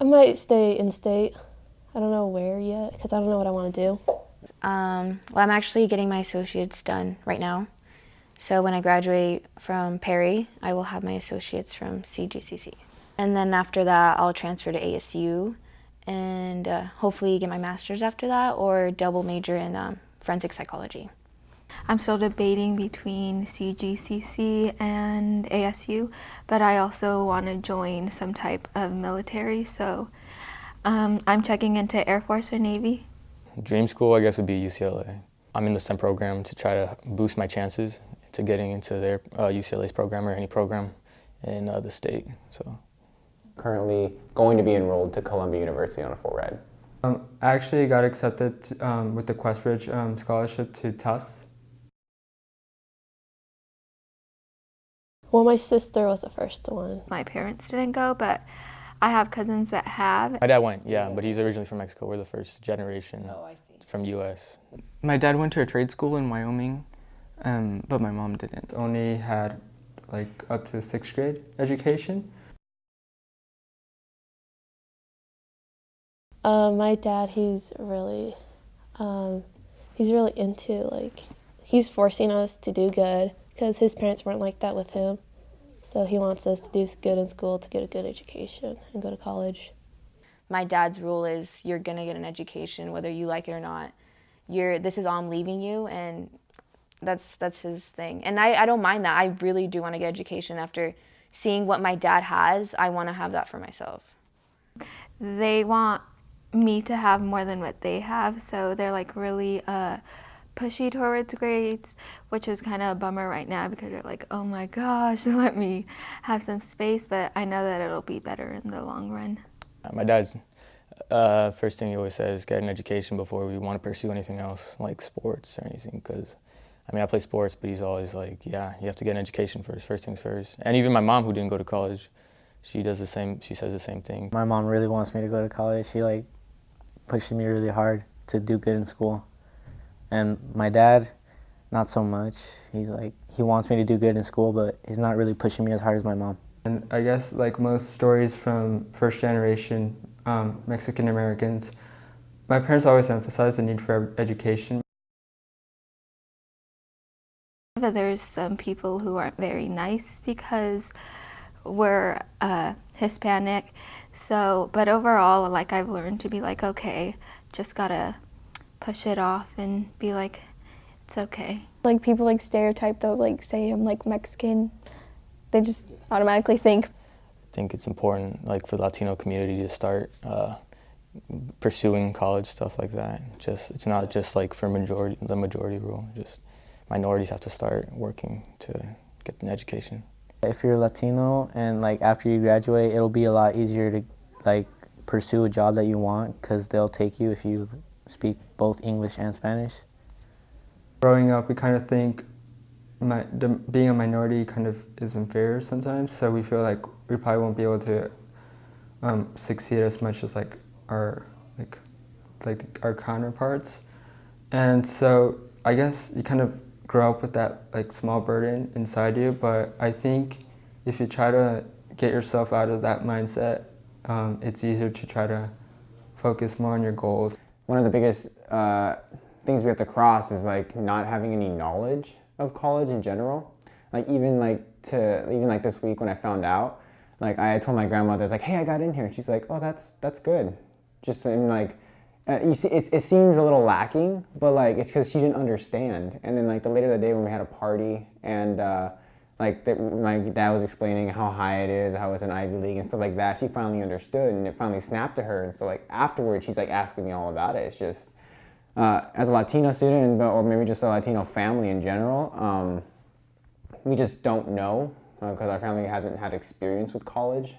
I might stay in state. I don't know where yet because I don't know what I want to do. Well, I'm actually getting my associates done right now. So when I graduate from Perry, I will have my associates from CGCC. And then after that, I'll transfer to ASU and hopefully get my master's after that or double major in forensic psychology. I'm still debating between CGCC and ASU, but I also want to join some type of military, so I'm checking into Air Force or Navy. Dream school, I guess, would be UCLA. I'm in the STEM program to try to boost my chances to getting into their UCLA's program or any program in the state. So, currently going to be enrolled to Columbia University on a full ride. I actually got accepted with the Questbridge scholarship to Tufts. Well, my sister was the first one. My parents didn't go, but I have cousins that have. my dad went, yeah, but he's originally from Mexico. We're the first generation from U.S. My dad went to a trade school in Wyoming, but my mom didn't. Only had like up to 6th grade education. My dad, he's really into, like, he's forcing us to do good because his parents weren't like that with him. So he wants us to do good in school to get a good education and go to college. My dad's rule is you're gonna get an education whether you like it or not. This is all I'm leaving you, and that's his thing. And I don't mind that. I really do want to get education. After seeing what my dad has, I want to have that for myself. They want me to have more than what they have, so they're like really pushy towards grades, which is kind of a bummer right now because they're like, oh my gosh, let me have some space, but I know that it'll be better in the long run. My dad's first thing he always says, get an education before we want to pursue anything else, like sports or anything, because I mean, I play sports, but he's always like, yeah, you have to get an education first things first. And even my mom, who didn't go to college, she does the same, she says the same thing. My mom really wants me to go to college. She like pushes me really hard to do good in school. And my dad, not so much. He wants me to do good in school, but he's not really pushing me as hard as my mom. And I guess like most stories from first generation Mexican Americans, my parents always emphasized the need for education. But there's some people who aren't very nice because we're Hispanic. So, but overall, like I've learned to be like, okay, just gotta push it off and be like, it's okay. Like people like stereotype though, like say I'm like Mexican, they just automatically think. I think it's important, like for the Latino community, to start pursuing college, stuff like that. It's not just like for the majority rule. Just minorities have to start working to get an education. If you're Latino and like after you graduate, it'll be a lot easier to like pursue a job that you want because they'll take you if you speak both English and Spanish. Growing up, we kind of think being a minority kind of is unfair sometimes, so we feel like we probably won't be able to succeed as much as like our counterparts. And so I guess you kind of grow up with that like small burden inside you, but I think if you try to get yourself out of that mindset, it's easier to try to focus more on your goals. One of the biggest things we have to cross is like not having any knowledge of college in general. Like even like this week when I found out, like I told my grandmother, I was like, hey, I got in here. And she's like, oh, that's good. Just in like, you see, it seems a little lacking, but like it's because she didn't understand. And then like the later the day when we had a party and my dad was explaining how high it is, how it's an Ivy League and stuff like that, she finally understood and it finally snapped to her. And so like afterwards, she's like asking me all about it. It's just, as a Latino student, or maybe just a Latino family in general, we just don't know because our family hasn't had experience with college.